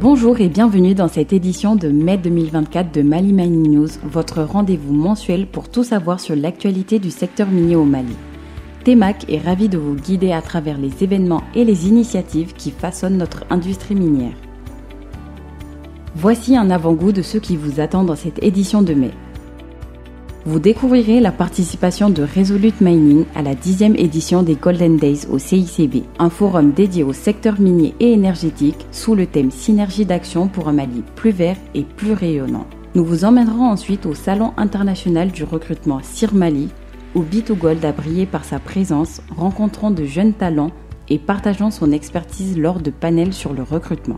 Bonjour et bienvenue dans cette édition de mai 2024 de Mali Mining News, votre rendez-vous mensuel pour tout savoir sur l'actualité du secteur minier au Mali. TMAC est ravi de vous guider à travers les événements et les initiatives qui façonnent notre industrie minière. Voici un avant-goût de ce qui vous attend dans cette édition de mai. Vous découvrirez la participation de Resolute Mining à la 10e édition des Golden Days au CICB, un forum dédié au secteur minier et énergétique sous le thème Synergie d'action pour un Mali plus vert et plus rayonnant. Nous vous emmènerons ensuite au Salon international du recrutement CIR Mali, où B2Gold a brillé par sa présence, rencontrant de jeunes talents et partageant son expertise lors de panels sur le recrutement.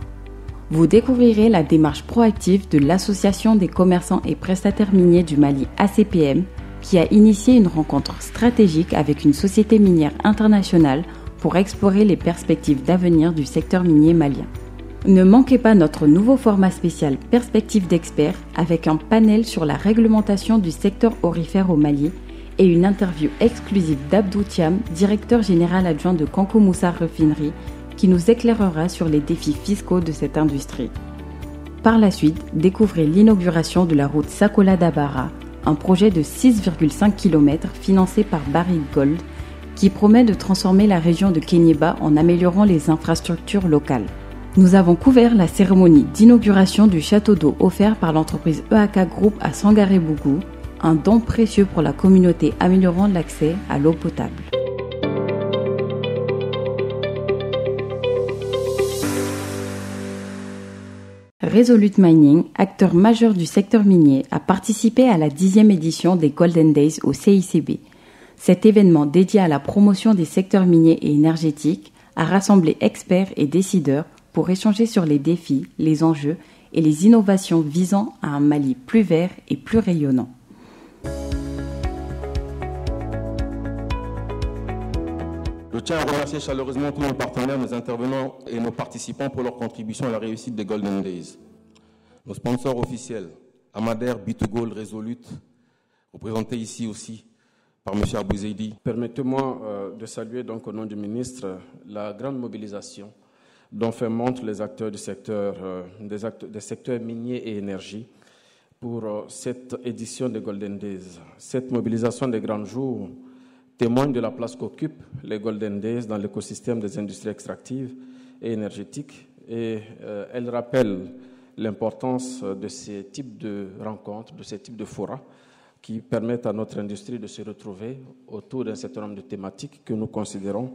Vous découvrirez la démarche proactive de l'Association des commerçants et prestataires miniers du Mali ACPM, qui a initié une rencontre stratégique avec une société minière internationale pour explorer les perspectives d'avenir du secteur minier malien. Ne manquez pas notre nouveau format spécial Perspectives d'experts avec un panel sur la réglementation du secteur aurifère au Mali et une interview exclusive d'Abdou Thiam, directeur général adjoint de Kankou Moussa Refinerie, qui nous éclairera sur les défis fiscaux de cette industrie. Par la suite, découvrez l'inauguration de la route Sakola-Dabara, un projet de 6,5 km financé par Barrick Gold qui promet de transformer la région de Kéniéba en améliorant les infrastructures locales. Nous avons couvert la cérémonie d'inauguration du château d'eau offert par l'entreprise EAK Group à Sangaré-Bougou, un don précieux pour la communauté améliorant l'accès à l'eau potable. Resolute Mining, acteur majeur du secteur minier, a participé à la 10e édition des Golden Days au CICB. Cet événement dédié à la promotion des secteurs miniers et énergétiques a rassemblé experts et décideurs pour échanger sur les défis, les enjeux et les innovations visant à un Mali plus vert et plus rayonnant. Je tiens à remercier chaleureusement tous nos partenaires, nos intervenants et nos participants pour leur contribution à la réussite des Golden Days. Nos sponsors officiels, Amader, B2Gold, Resolute, représentés ici aussi par M. Abouzeidi. Permettez-moi de saluer donc au nom du ministre la grande mobilisation dont fait montre les acteurs du secteur, des secteurs miniers et énergie pour cette édition des Golden Days. Cette mobilisation des grands jours témoigne de la place qu'occupent les Golden Days dans l'écosystème des industries extractives et énergétiques et elle rappelle l'importance de ces types de rencontres, de ces types de forats qui permettent à notre industrie de se retrouver autour d'un certain nombre de thématiques que nous considérons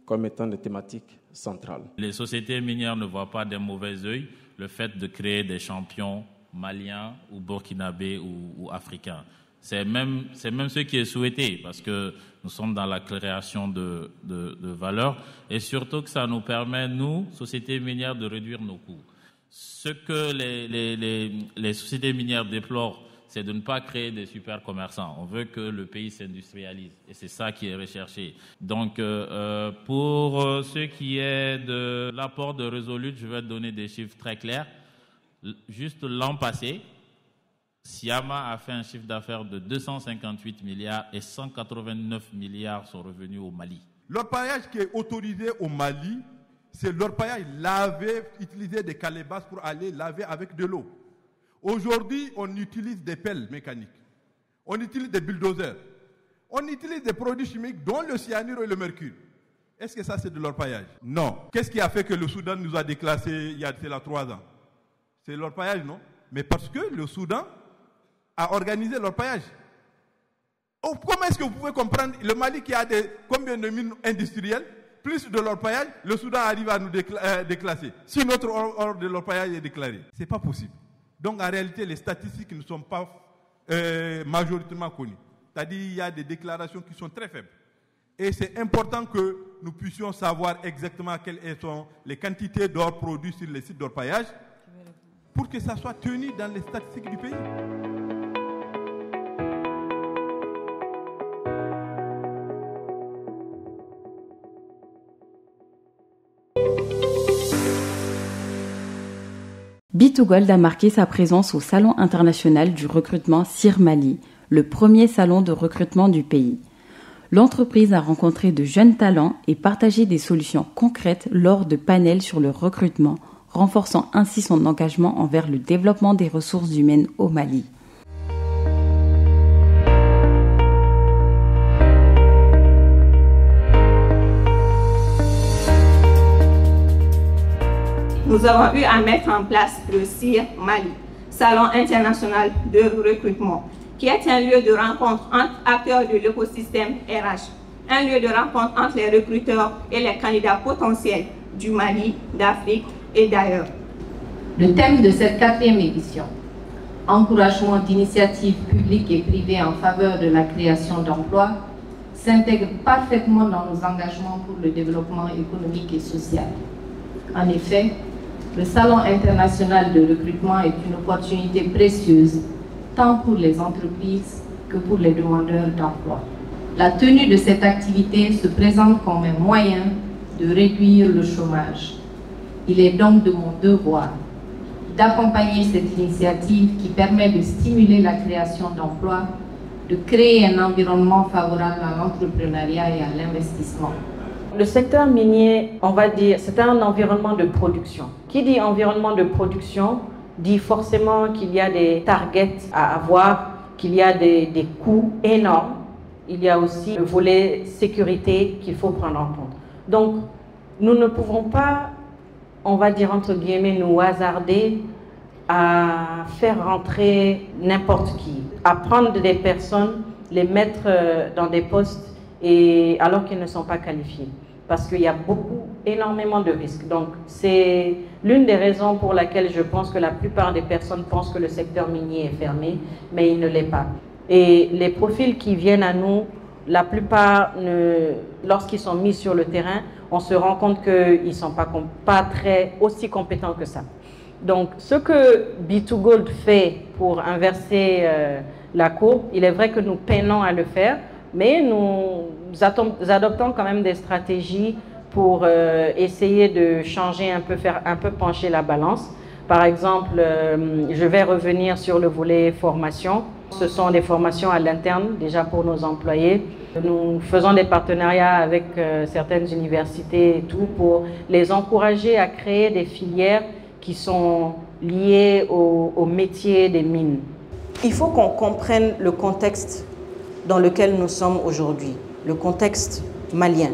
comme étant des thématiques centrales. Les sociétés minières ne voient pas d'un mauvais œil le fait de créer des champions maliens ou burkinabés ou africains. C'est même ce qui est souhaité parce que nous sommes dans la création de valeur et surtout que ça nous permet, nous, sociétés minières, de réduire nos coûts. Ce que les sociétés minières déplorent, c'est de ne pas créer des super commerçants. On veut que le pays s'industrialise et c'est ça qui est recherché. Donc, pour ce qui est de l'apport de Resolute, je vais donner des chiffres très clairs. Juste l'an passé, Siama a fait un chiffre d'affaires de 258 milliards et 189 milliards sont revenus au Mali. L'orpaillage qui est autorisé au Mali, c'est l'orpaillage lavé, utiliser des calebasses pour aller laver avec de l'eau. Aujourd'hui, on utilise des pelles mécaniques, on utilise des bulldozers, on utilise des produits chimiques dont le cyanure et le mercure. Est-ce que ça c'est de l'orpaillage? Non. Qu'est-ce qui a fait que le Soudan nous a déclassés il y a 3 ans? C'est l'orpaillage, non? Mais parce que le Soudan à organiser l'orpaillage. Oh, comment est-ce que vous pouvez comprendre le Mali qui a combien de mines industrielles, plus de l'orpaillage, le Soudan arrive à nous déclasser. Si notre ordre de l'orpaillage est déclaré, ce n'est pas possible. Donc en réalité, les statistiques ne sont pas majoritairement connues. C'est-à-dire qu'il y a des déclarations qui sont très faibles. Et c'est important que nous puissions savoir exactement quelles sont les quantités d'or produites sur les sites d'orpaillage pour que ça soit tenu dans les statistiques du pays. B2Gold a marqué sa présence au Salon international du recrutement CIR Mali, le premier salon de recrutement du pays. L'entreprise a rencontré de jeunes talents et partagé des solutions concrètes lors de panels sur le recrutement, renforçant ainsi son engagement envers le développement des ressources humaines au Mali. Nous avons eu à mettre en place le CIR Mali, Salon international de recrutement, qui est un lieu de rencontre entre acteurs de l'écosystème RH, un lieu de rencontre entre les recruteurs et les candidats potentiels du Mali, d'Afrique et d'ailleurs. Le thème de cette 4e édition, encouragement d'initiatives publiques et privées en faveur de la création d'emplois, s'intègre parfaitement dans nos engagements pour le développement économique et social. En effet, le Salon international de recrutement est une opportunité précieuse, tant pour les entreprises que pour les demandeurs d'emploi. La tenue de cette activité se présente comme un moyen de réduire le chômage. Il est donc de mon devoir d'accompagner cette initiative qui permet de stimuler la création d'emplois, de créer un environnement favorable à l'entrepreneuriat et à l'investissement. Le secteur minier, on va dire, c'est un environnement de production. Qui dit environnement de production dit forcément qu'il y a des targets à avoir, qu'il y a des coûts énormes. Il y a aussi le volet sécurité qu'il faut prendre en compte. Donc, nous ne pouvons pas, on va dire entre guillemets, nous hasarder à faire rentrer n'importe qui, à prendre des personnes, les mettre dans des postes et alors qu'ils ne sont pas qualifiés. Parce qu'il y a énormément de risques. Donc, c'est l'une des raisons pour laquelle je pense que la plupart des personnes pensent que le secteur minier est fermé, mais il ne l'est pas. Et les profils qui viennent à nous, la plupart, lorsqu'ils sont mis sur le terrain, on se rend compte qu'ils ne sont pas aussi compétents que ça. Donc, ce que B2Gold fait pour inverser la courbe, il est vrai que nous peinons à le faire, mais nous adoptons quand même des stratégies pour essayer de changer un peu, faire un peu pencher la balance. Par exemple, je vais revenir sur le volet formation. Ce sont des formations à l'interne, déjà pour nos employés. Nous faisons des partenariats avec certaines universités et tout pour les encourager à créer des filières qui sont liées au métier des mines. Il faut qu'on comprenne le contexte dans lequel nous sommes aujourd'hui, le contexte malien.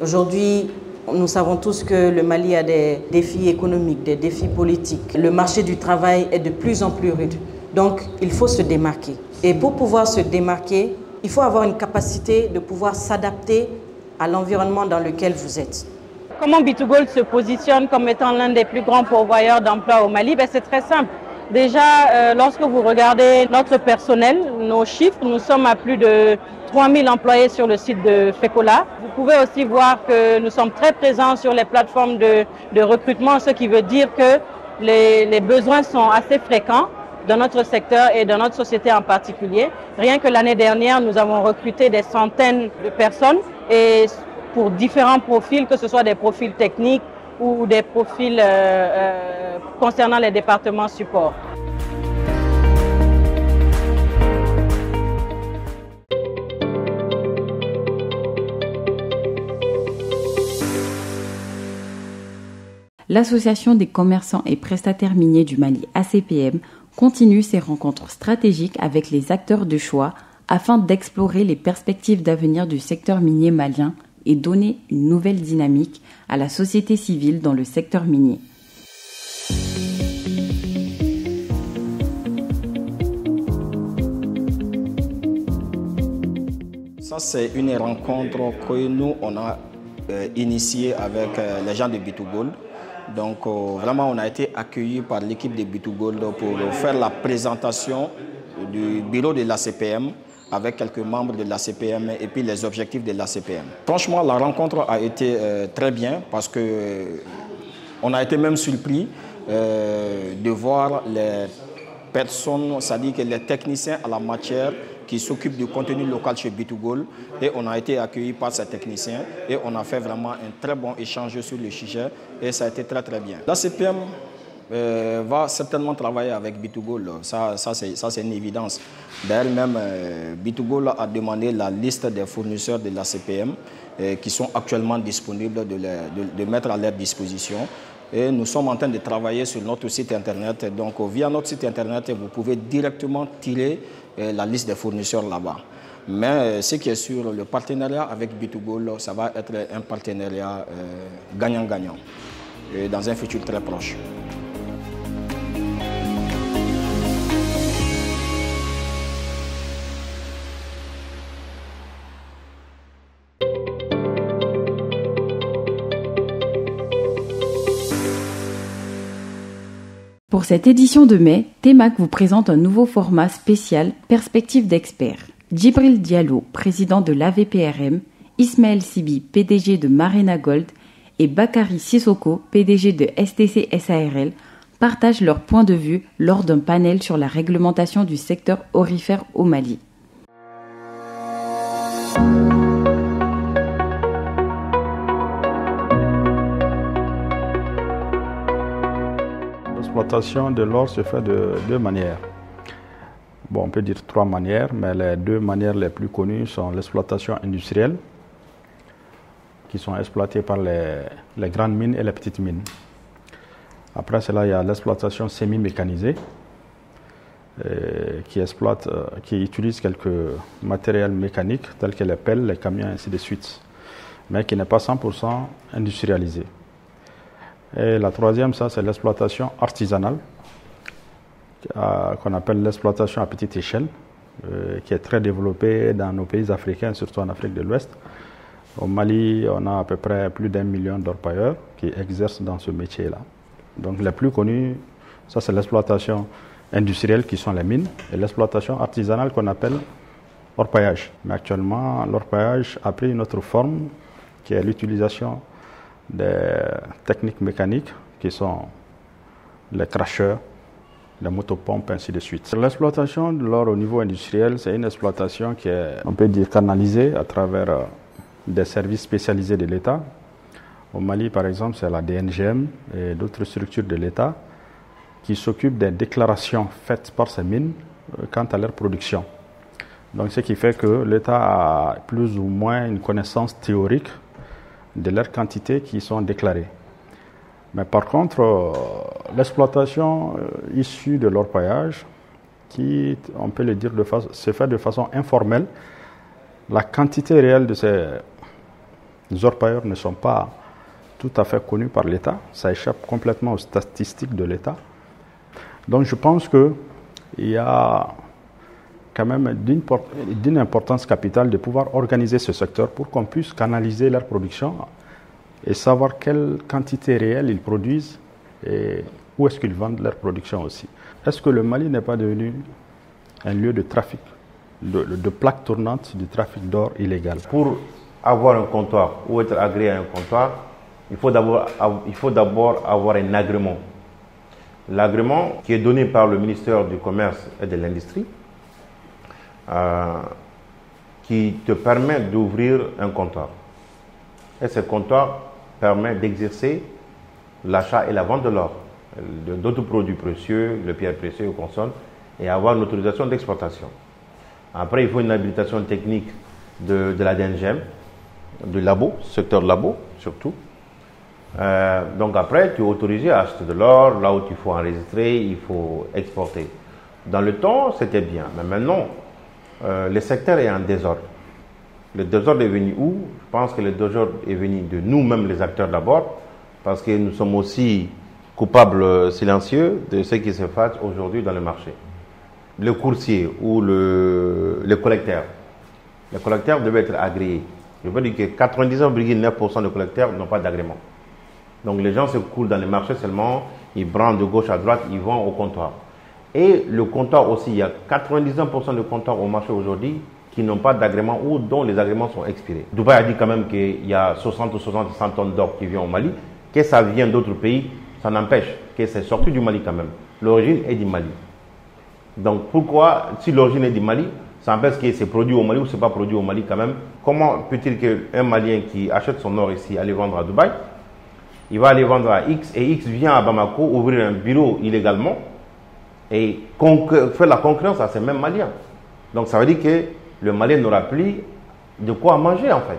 Aujourd'hui, nous savons tous que le Mali a des défis économiques, des défis politiques. Le marché du travail est de plus en plus rude. Donc, il faut se démarquer. Et pour pouvoir se démarquer, il faut avoir une capacité de pouvoir s'adapter à l'environnement dans lequel vous êtes. Comment B2Gold se positionne comme étant l'un des plus grands pourvoyeurs d'emplois au Mali? C'est très simple. Déjà, lorsque vous regardez notre personnel, nos chiffres, nous sommes à plus de 3000 employés sur le site de FECOLA. Vous pouvez aussi voir que nous sommes très présents sur les plateformes de recrutement, ce qui veut dire que les besoins sont assez fréquents dans notre secteur et dans notre société en particulier. Rien que l'année dernière, nous avons recruté des centaines de personnes et pour différents profils, que ce soit des profils techniques ou des profils concernant les départements support. L'Association des commerçants et prestataires miniers du Mali, ACPM, continue ses rencontres stratégiques avec les acteurs de choix afin d'explorer les perspectives d'avenir du secteur minier malien et donner une nouvelle dynamique à la société civile dans le secteur minier. Ça, c'est une rencontre que nous, on a initiée avec les gens de B2Gold. Donc, vraiment, on a été accueillis par l'équipe de B2Gold pour faire la présentation du bureau de l'ACPM avec quelques membres de l'ACPM et puis les objectifs de l'ACPM. Franchement, la rencontre a été très bien parce qu'on a été même surpris de voir les personnes, c'est-à-dire que les techniciens à la matière qui s'occupent du contenu local chez B2Gold, et on a été accueillis par ces techniciens et on a fait vraiment un très bon échange sur le sujet et ça a été très très bien. L'ACPM va certainement travailler avec B2Gold, ça c'est une évidence. D'ailleurs même B2Gold a demandé la liste des fournisseurs de l'ACPM qui sont actuellement disponibles de mettre à leur disposition. Et nous sommes en train de travailler sur notre site internet. Donc via notre site internet, vous pouvez directement tirer la liste des fournisseurs là-bas. Mais ce qui est sûr, le partenariat avec B2Gold, ça va être un partenariat gagnant-gagnant dans un futur très proche. Pour cette édition de mai, TEMAC vous présente un nouveau format spécial Perspective d'experts. Djibril Diallo, président de l'AVPRM, Ismaël Sibi, PDG de Marena Gold et Bakary Sissoko, PDG de STC SARL, partagent leur point de vue lors d'un panel sur la réglementation du secteur aurifère au Mali. L'exploitation de l'or se fait de deux manières. Bon, on peut dire trois manières, mais les deux manières les plus connues sont l'exploitation industrielle, qui sont exploitées par les grandes mines et les petites mines. Après cela, il y a l'exploitation semi-mécanisée, qui utilise quelques matériels mécaniques tels que les pelles, les camions, ainsi de suite, mais qui n'est pas 100% industrialisée. Et la troisième, ça, c'est l'exploitation artisanale, qu'on appelle l'exploitation à petite échelle, qui est très développée dans nos pays africains, surtout en Afrique de l'Ouest. Au Mali, on a à peu près plus d'1 million d'orpailleurs qui exercent dans ce métier-là. Donc les plus connus, ça c'est l'exploitation industrielle qui sont les mines, et l'exploitation artisanale qu'on appelle orpaillage. Mais actuellement, l'orpaillage a pris une autre forme, qui est l'utilisation des techniques mécaniques, qui sont les cracheurs, les motopompes, ainsi de suite. L'exploitation de l'or au niveau industriel, c'est une exploitation qui est, on peut dire, canalisée à travers des services spécialisés de l'État. Au Mali, par exemple, c'est la DNGM et d'autres structures de l'État qui s'occupent des déclarations faites par ces mines quant à leur production. Donc, ce qui fait que l'État a plus ou moins une connaissance théorique de leurs quantités qui sont déclarées. Mais par contre, l'exploitation issue de l'orpaillage, qui, on peut le dire, se fait de façon informelle, la quantité réelle de ces orpailleurs ne sont pas tout à fait connues par l'État. Ça échappe complètement aux statistiques de l'État. Donc je pense qu'il y a quand même d'une importance capitale de pouvoir organiser ce secteur pour qu'on puisse canaliser leur production et savoir quelle quantité réelle ils produisent et où est-ce qu'ils vendent leur production aussi. Est-ce que le Mali n'est pas devenu un lieu de trafic, de plaques tournantes du trafic d'or illégal? Pour avoir un comptoir ou être agréé à un comptoir, il faut d'abord avoir un agrément. L'agrément qui est donné par le ministère du Commerce et de l'Industrie, qui te permet d'ouvrir un comptoir. Et ce comptoir permet d'exercer l'achat et la vente de l'or, d'autres produits précieux, le pierre précieux qu'on consomme, et avoir une autorisation d'exportation. Après, il faut une habilitation technique de la DNGM, du labo, secteur labo surtout. Donc après, tu es autorisé à acheter de l'or, là où il faut enregistrer, il faut exporter. Dans le temps, c'était bien, mais maintenant, le secteur est en désordre. Le désordre est venu où? Je pense que le désordre est venu de nous-mêmes, les acteurs d'abord, parce que nous sommes aussi coupables silencieux de ce qui se passe aujourd'hui dans le marché. Le coursier ou le collecteur. Les collecteurs devaient être agréés. Je veux dire que 99,9% des collecteurs n'ont pas d'agrément. Donc les gens se coulent dans les marchés seulement, ils brandent de gauche à droite, ils vont au comptoir. Et le comptoir aussi, il y a 99% de comptoirs au marché aujourd'hui qui n'ont pas d'agrément ou dont les agréments sont expirés. Dubaï a dit quand même qu'il y a 60 ou 100 tonnes d'or qui vient au Mali, que ça vient d'autres pays, ça n'empêche que c'est sorti du Mali quand même. L'origine est du Mali. Donc pourquoi, si l'origine est du Mali, ça empêche que c'est produit au Mali ou c'est pas produit au Mali quand même. Comment peut-il qu'un Malien qui achète son or ici aller vendre à Dubaï, il va aller vendre à X et X vient à Bamako ouvrir un bureau illégalement et faire la concurrence à ces mêmes Maliens. Donc ça veut dire que le Malien n'aura plus de quoi manger en fait.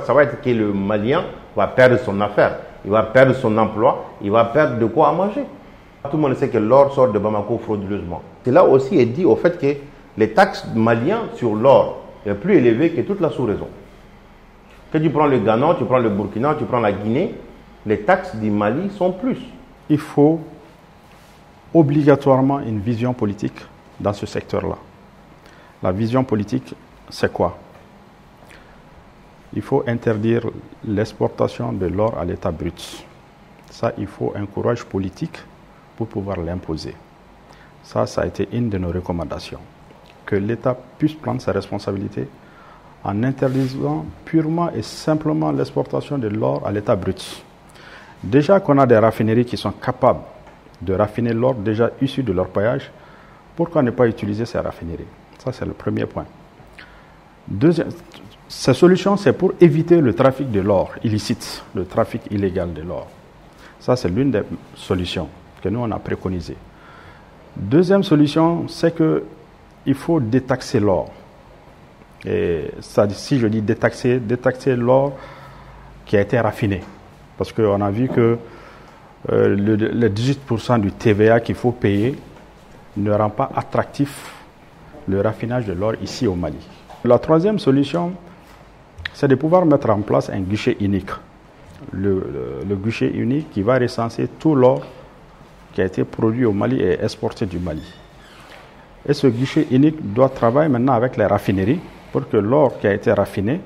Ça va être que le Malien va perdre son affaire. il va perdre son emploi, il va perdre de quoi à manger. Tout le monde sait que l'or sort de Bamako frauduleusement. Cela aussi est dû au fait que les taxes maliennes sur l'or sont plus élevées que toute la sous-région. Quand tu prends le Ghana, tu prends le Burkina, tu prends la Guinée, les taxes du Mali sont plus. Il faut obligatoirement une vision politique dans ce secteur-là. La vision politique, c'est quoi? Il faut interdire l'exportation de l'or à l'état brut. Ça, il faut un courage politique pour pouvoir l'imposer. Ça a été une de nos recommandations. Que l'État puisse prendre ses responsabilités en interdisant purement et simplement l'exportation de l'or à l'état brut. Déjà qu'on a des raffineries qui sont capables de raffiner l'or déjà issu de leur paillage, pourquoi ne pas utiliser ces raffineries? Ça, c'est le premier point. Deuxième, ces solutions, c'est pour éviter le trafic de l'or illicite, le trafic illégal de l'or. Ça, c'est l'une des solutions que nous, on a préconisées. Deuxième solution, c'est qu'il faut détaxer l'or. Et ça, si je dis détaxer l'or qui a été raffiné. Parce qu'on a vu que le 18% du TVA qu'il faut payer ne rend pas attractif le raffinage de l'or ici au Mali. La troisième solution, c'est de pouvoir mettre en place un guichet unique. Le guichet unique qui va recenser tout l'or qui a été produit au Mali et exporté du Mali. Et ce guichet unique doit travailler maintenant avec les raffineries pour que l'or qui a été raffiné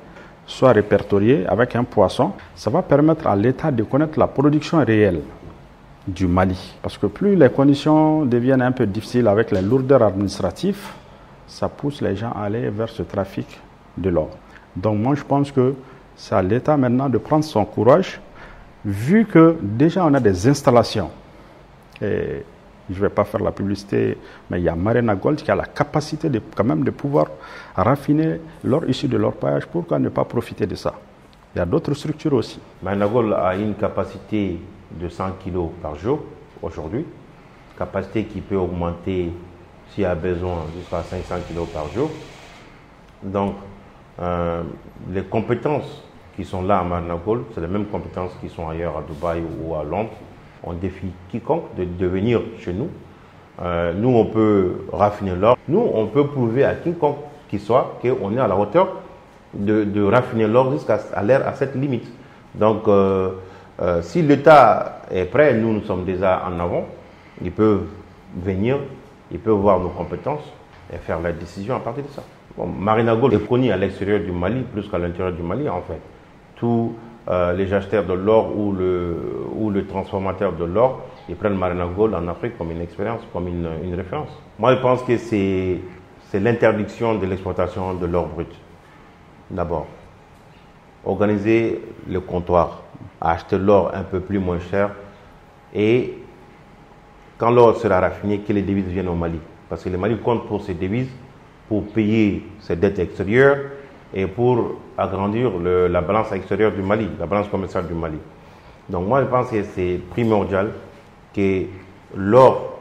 soit répertorié avec un poisson. Ça va permettre à l'État de connaître la production réelle du Mali. Parce que plus les conditions deviennent un peu difficiles avec les lourdeurs administratives, ça pousse les gens à aller vers ce trafic de l'or. Donc moi je pense que c'est à l'État maintenant de prendre son courage, vu que déjà on a des installations. Et je ne vais pas faire la publicité, mais il y a Marina Gold qui a la capacité quand même de pouvoir raffiner l'or issu de leur paillage. Pourquoi ne pas profiter de ça? Il y a d'autres structures aussi. Marina Gold a une capacité de 100 kg par jour aujourd'hui, capacité qui peut augmenter s'il y a besoin jusqu'à 500 kg par jour. Donc, les compétences qui sont là à Marina Gold, c'est les mêmes compétences qui sont ailleurs à Dubaï ou à Londres. On défie quiconque de venir chez nous. Nous, on peut raffiner l'or. Nous, on peut prouver à quiconque qui soit qu'on est à la hauteur de raffiner l'or jusqu'à cette limite. Donc, si l'État est prêt, nous sommes déjà en avant. Ils peuvent venir, ils peuvent voir nos compétences et faire la décision à partir de ça. Bon, Marina Gold est connue à l'extérieur du Mali plus qu'à l'intérieur du Mali, en fait. Tous les acheteurs de l'or ou le transformateur de l'or, ils prennent Marina Gold en Afrique comme une expérience, comme une référence. Moi, je pense que c'est l'interdiction de l'exploitation de l'or brut. D'abord, organiser le comptoir, acheter l'or un peu plus moins cher et quand l'or sera raffiné, que les devises viennent au Mali. Parce que le Mali compte pour ses devises, pour payer ses dettes extérieures et pour agrandir la balance extérieure du Mali, la balance commerciale du Mali. Donc moi je pense que c'est primordial que l'or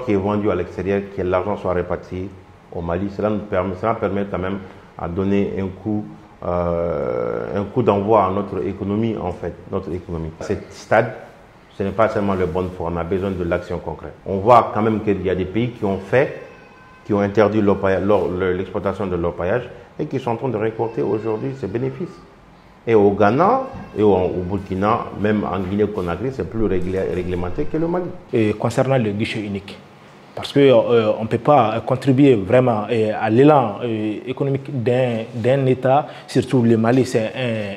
qui est vendu à l'extérieur, que l'argent soit réparti au Mali. Cela permet quand même à donner un coup d'envoi à notre économie en fait, notre économie. À ce stade, ce n'est pas seulement le bon fond, on a besoin de l'action concrète. On voit quand même qu'il y a des pays qui ont interdit l'exploitation de l'orpaillage et qui sont en train de récolter aujourd'hui ces bénéfices. Et au Ghana et au Burkina, même en Guinée-Conakry, c'est plus réglementé que le Mali. Et concernant le guichet unique, parce qu'on ne peut pas contribuer vraiment à l'élan économique d'un État, surtout le Mali, c'est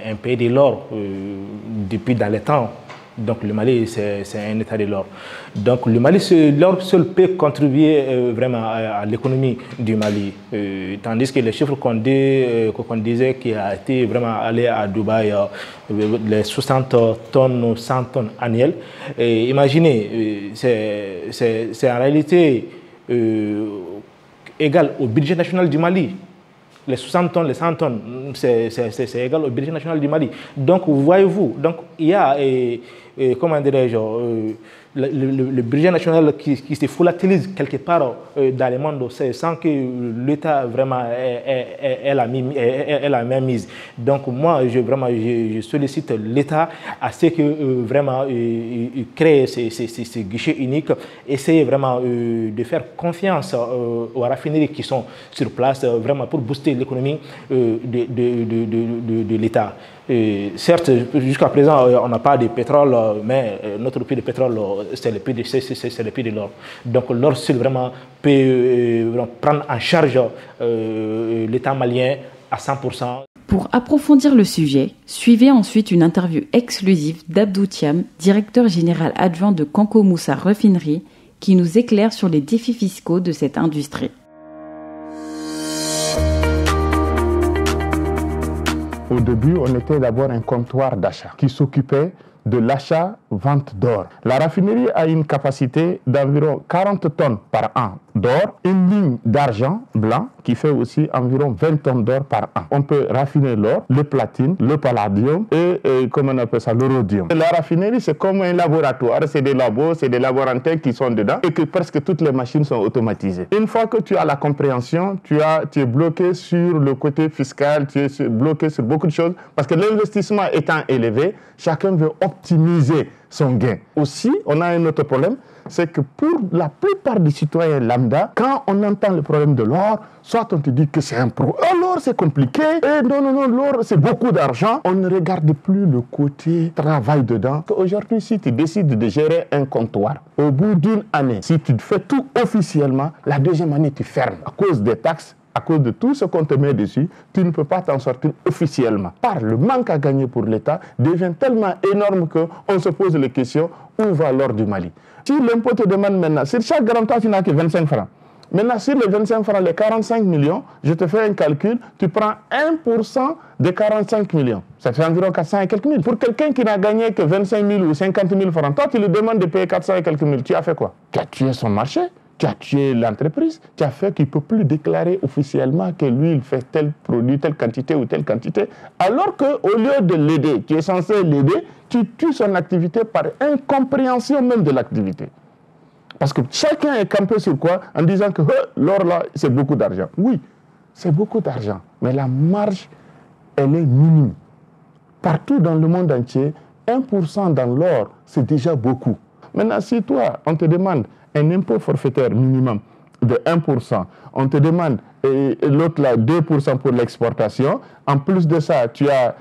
un pays de l'or depuis dans les temps. Donc le Mali, c'est un État de l'or. Donc le Mali, l'or seul peut contribuer vraiment à l'économie du Mali. Tandis que les chiffres qu'on disait qui a été vraiment allé à Dubaï, les 60 tonnes, 100 tonnes annuelles, imaginez, c'est en réalité égal au budget national du Mali. Les 60 tonnes, les 100 tonnes, c'est égal au budget national du Mali. Donc, voyez-vous, donc, il y a, comment dirais-je, le budget national qui se volatilise quelque part dans le monde sans que l'État vraiment ait la même mise. Donc moi, je sollicite l'État à ce que vraiment il crée ces guichets uniques, essayer vraiment de faire confiance aux raffineries qui sont sur place vraiment pour booster l'économie de l'État. Certes, jusqu'à présent, on n'a pas de pétrole, mais notre prix de pétrole, c'est le prix de l'or. Donc l'or, c'est vraiment peut prendre en charge l'État malien à 100%. Pour approfondir le sujet, suivez ensuite une interview exclusive d'Abdou Thiam, directeur général adjoint de Kanko Moussa Refinerie, qui nous éclaire sur les défis fiscaux de cette industrie. Au début, on était d'abord un comptoir d'achat qui s'occupait de l'achat-vente d'or. La raffinerie a une capacité d'environ 40 tonnes par an d'or, une ligne d'argent blanc qui fait aussi environ 20 tonnes d'or par an. On peut raffiner l'or, le platine, le palladium et comment on appelle ça, l'eurodium. La raffinerie, c'est comme un laboratoire, c'est des labos, c'est des laborantins qui sont dedans et que presque toutes les machines sont automatisées. Une fois que tu as la compréhension, tu es bloqué sur le côté fiscal, tu es bloqué sur beaucoup de choses parce que l'investissement étant élevé, chacun veut optimiser son gain. Aussi, on a un autre problème, c'est que pour la plupart des citoyens lambda, quand on entend le problème de l'or, soit on te dit que c'est un pro. Oh, l'or c'est compliqué, et non, l'or c'est beaucoup d'argent. On ne regarde plus le côté travail dedans. Aujourd'hui, si tu décides de gérer un comptoir, au bout d'une année, si tu fais tout officiellement, la deuxième année tu fermes à cause des taxes. À cause de tout ce qu'on te met dessus, tu ne peux pas t'en sortir officiellement. Par le manque à gagner pour l'État devient tellement énorme qu'on se pose les questions, où va l'or du Mali? Si l'impôt te demande maintenant, sur chaque grand toit, tu n'as que 25 francs. Maintenant, sur les 25 francs, les 45 millions, je te fais un calcul, tu prends 1% des 45 millions. Ça fait environ 400 et quelques mille. Pour quelqu'un qui n'a gagné que 25 000 ou 50 000 francs, toi, tu lui demandes de payer 400 et quelques mille. Tu as fait quoi? Tu as tué son marché. Tu as tué l'entreprise, tu as fait qu'il ne peut plus déclarer officiellement que lui, il fait tel produit, telle quantité ou telle quantité, alors qu'au lieu de l'aider, tu es censé l'aider, tu tues son activité par incompréhension même de l'activité. Parce que chacun est campé sur quoi? En disant que l'or là, c'est beaucoup d'argent. Oui, c'est beaucoup d'argent, mais la marge, elle est minime. Partout dans le monde entier, 1% dans l'or, c'est déjà beaucoup. Maintenant, si toi, on te demande un impôt forfaitaire minimum de 1%, on te demande, l'autre là, 2% pour l'exportation. En plus de ça, tu as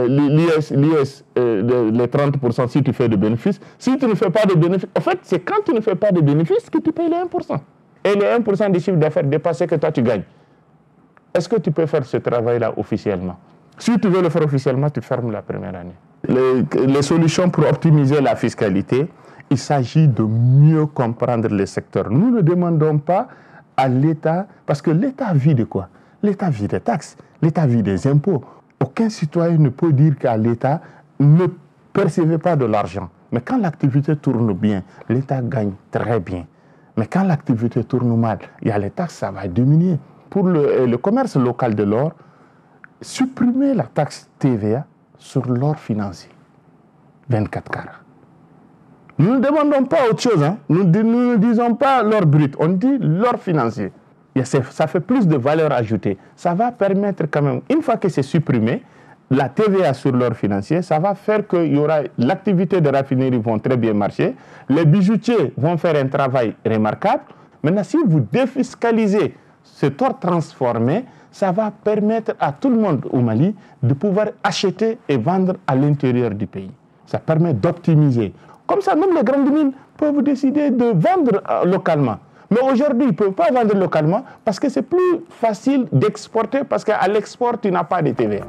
l'IS, les 30% si tu fais de bénéfices. Si tu ne fais pas de bénéfices, en fait, c'est quand tu ne fais pas de bénéfices que tu payes les 1%. Et les 1% des chiffres d'affaires dépassés que toi tu gagnes. Est-ce que tu peux faire ce travail-là officiellement? Si tu veux le faire officiellement, tu fermes la première année. Les solutions pour optimiser la fiscalité, il s'agit de mieux comprendre les secteurs. Nous ne demandons pas à l'État, parce que l'État vit de quoi? L'État vit des taxes, l'État vit des impôts. Aucun citoyen ne peut dire qu'à l'État ne percevez pas de l'argent. Mais quand l'activité tourne bien, l'État gagne très bien. Mais quand l'activité tourne mal, il y a les taxes, ça va diminuer. Pour le commerce local de l'or, supprimer la taxe TVA sur l'or financier, 24 carats. Nous ne demandons pas autre chose. Nous ne disons pas l'or brut, on dit l'or financier. Ça fait plus de valeur ajoutée. Ça va permettre quand même, une fois que c'est supprimé, la TVA sur l'or financier, ça va faire que l'activité de raffinerie vont très bien marcher. Les bijoutiers vont faire un travail remarquable. Maintenant, si vous défiscalisez cet or transformé, ça va permettre à tout le monde au Mali de pouvoir acheter et vendre à l'intérieur du pays. Ça permet d'optimiser. Comme ça, même les grandes mines peuvent décider de vendre localement. Mais aujourd'hui, ils ne peuvent pas vendre localement parce que c'est plus facile d'exporter parce qu'à l'export, tu n'as pas de TVA.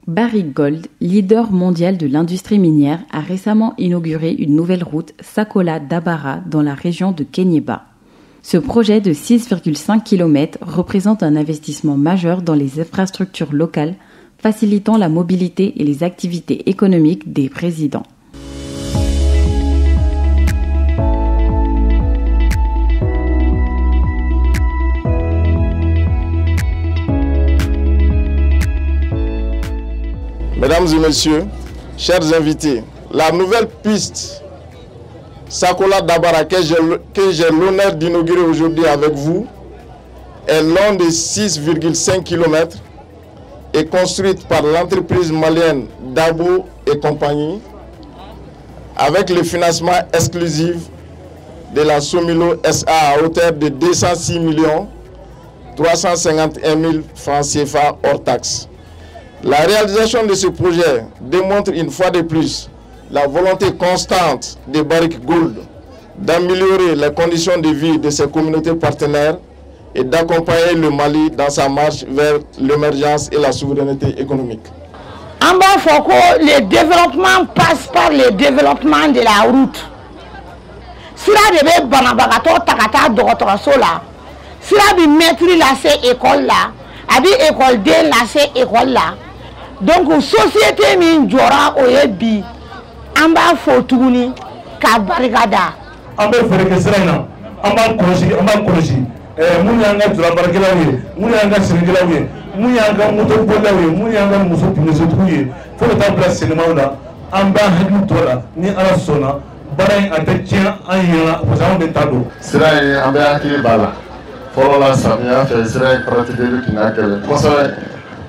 Barrick Gold, leader mondial de l'industrie minière, a récemment inauguré une nouvelle route Sakola-Dabara dans la région de Kéniéba. Ce projet de 6,5 km représente un investissement majeur dans les infrastructures locales, facilitant la mobilité et les activités économiques des résidents. Mesdames et messieurs, chers invités, la nouvelle piste Sakola Dabara que j'ai l'honneur d'inaugurer aujourd'hui avec vous est longue de 6,5 km et construite par l'entreprise malienne Dabo et compagnie avec le financement exclusif de la Somilo SA à hauteur de 206 351 000 francs CFA hors taxe. La réalisation de ce projet démontre une fois de plus la volonté constante de Barrick Gold d'améliorer les conditions de vie de ses communautés partenaires et d'accompagner le Mali dans sa marche vers l'émergence et la souveraineté économique. En bas, il faut que le développement passe par le développement de la route. Si là, il y a Banabagato, Takata, Dorotoraso là, si là, il y a maîtrise là, c'est école là, il y a école D là, c'est école là. Donc, la société Ninjora Oyebi, en bas, il faut tourner, Kabarigada. En bas, il faut que ce soit là, en bas, Koroji. Mounianga Durabargelawi, Mounianga Singelawi, Mounianga Motopolawi, Mounianga Musopinosotouye, faut le temps place cinéma là, en bas Hakutola, ni Alasona, Barain Atetien, Ayana, vous avez des tableaux. C'est là, en bas qui est bala. Follow la Samia, fait Israël pratiquer le Kinakele.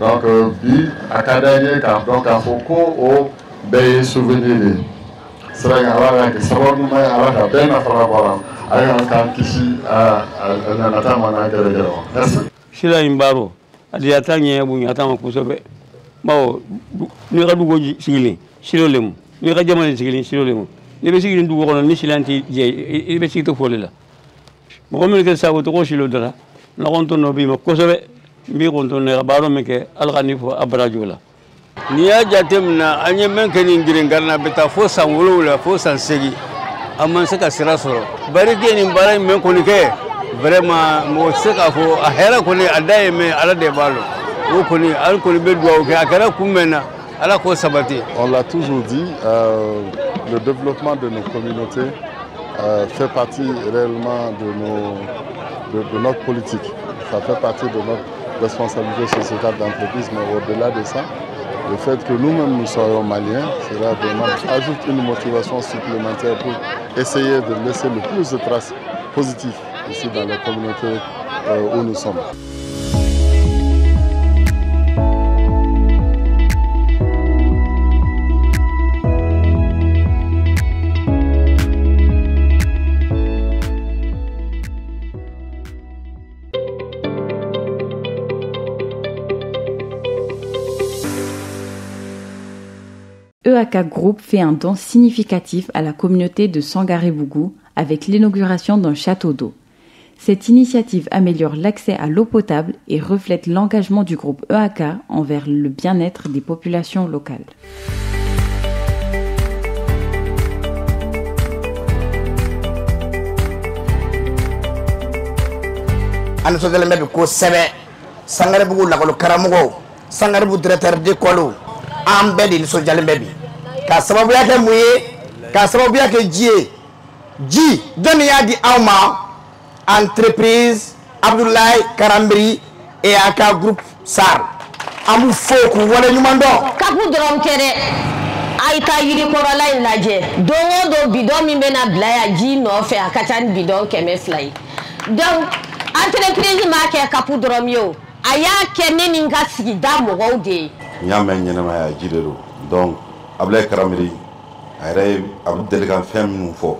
Donc, bi, Académie, donc à Foucault, au Bay Souvenir. C'est là, que ça va nous mettre à la peine à faire la parole. Sila imbaro adi atanye bu nyata ma kusobe bawo ni ga dugo sigili silo lemu ni ga jamane sigili silo lemu ni be sigili dugo kono ni silanti je be sigito folela mo ko mi ke sawo to ko silo dara na gonto no bi ma kusobe mi gonto ne ga baro meke algani fo abrajola ni ya jatemna anye men keni ngirin garna beta fo san wolo fo san segi amman saka sira soro bari geni bare men koni ke vraiment mo saka fo a hera koni adaye me ala de balo o koni al koni be duwa ke akara kumena ala ko sabati. On l'a toujours dit, le développement de nos communautés fait partie réellement de notre politique. Ça fait partie de notre responsabilité sociétale d'entreprise, mais au-delà de ça, le fait que nous-mêmes nous soyons maliens, cela ajoute une motivation supplémentaire pour essayer de laisser le plus de traces positives ici dans les communautés où nous sommes. EAK Group fait un don significatif à la communauté de Sangaré-Bougou avec l'inauguration d'un château d'eau. Cette initiative améliore l'accès à l'eau potable et reflète l'engagement du groupe EAK envers le bien-être des populations locales. Sangaré-Bougou lakolo karamogo Sangaré-Bougou directeur d'école an bɛɛ de nisɔndiyalen bɛ bi k'a sababuya kɛ mun ye k'a sababuya kɛ ji ye ji jɔn de y'a di anw ma entreprise Abdoulaye Karambiri EAK Group SAR an b'u fo k'u waleɲuman dɔn. kapu dɔrɔn tɛ dɛ a ye taa yirikɔrɔla in lajɛ don o don bidɔn min bɛna bila yan ji nɔfɛ a ka ca ni bidɔn 200 ye donc entreprise m'a kɛ kapu dɔrɔn ye o a y'a kɛ ne ni n ka sigida mɔgɔw de ye. N y'a mɛn ɲɛnamaya ji de don donc Abdoulaye Karambiri a yɛrɛ ye a bɛ deli ka fɛn minnu fɔ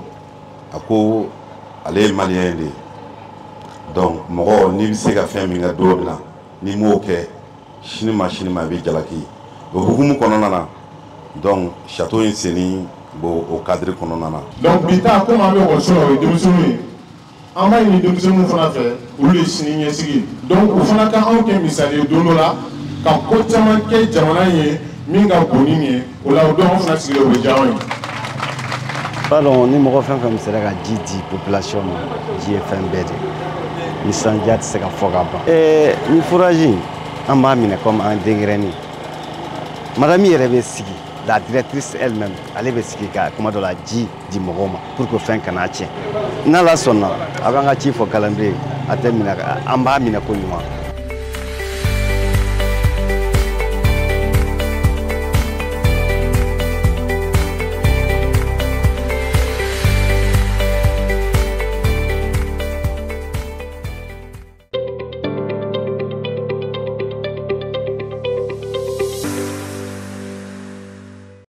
a ko ale ye maliyɛn de ye donc mɔgɔ n'i bɛ se ka fɛn min kɛ don min na n'i m'o kɛ sini ma i bɛ jalaki o hukumu kɔnɔna na donc château in senni o cadre kɔnɔna na. donc bi ta komi an bɛ ekɔliso la o ye denmisɛnninw ye an b'a ɲini denmisɛnninw fana fɛ olu de sini ɲɛsigi donc o fana ka anw kɛ misali ye don dɔ la. Ka ko caman kɛ jamana ye min ka bon ni ye o la o don anw fana sigilen o bɛ diya anw ye. Pardon, ni mɔgɔ fɛn fɛn sera ka ji di population ma ji ye fɛn bɛɛ de nisɔndiya tɛ se ka fɔ ka ban. Ni foraji an b'a minɛ comme un denkɛrɛnin madame yɛrɛ bɛ sigi la directrice elle-même ale bɛ sigi ka kuma dɔ la ji di mɔgɔw ma pour que fɛn kana tiɲɛ n'ala sɔnna a b'an ka ci fɔ calendrier a tɛ minɛ an b'a minɛ ko ɲuman.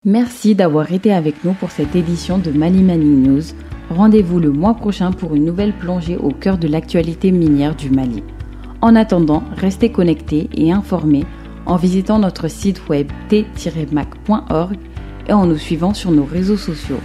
Merci d'avoir été avec nous pour cette édition de Mali Mining News. Rendez-vous le mois prochain pour une nouvelle plongée au cœur de l'actualité minière du Mali. En attendant, restez connectés et informés en visitant notre site web t-mac.org et en nous suivant sur nos réseaux sociaux.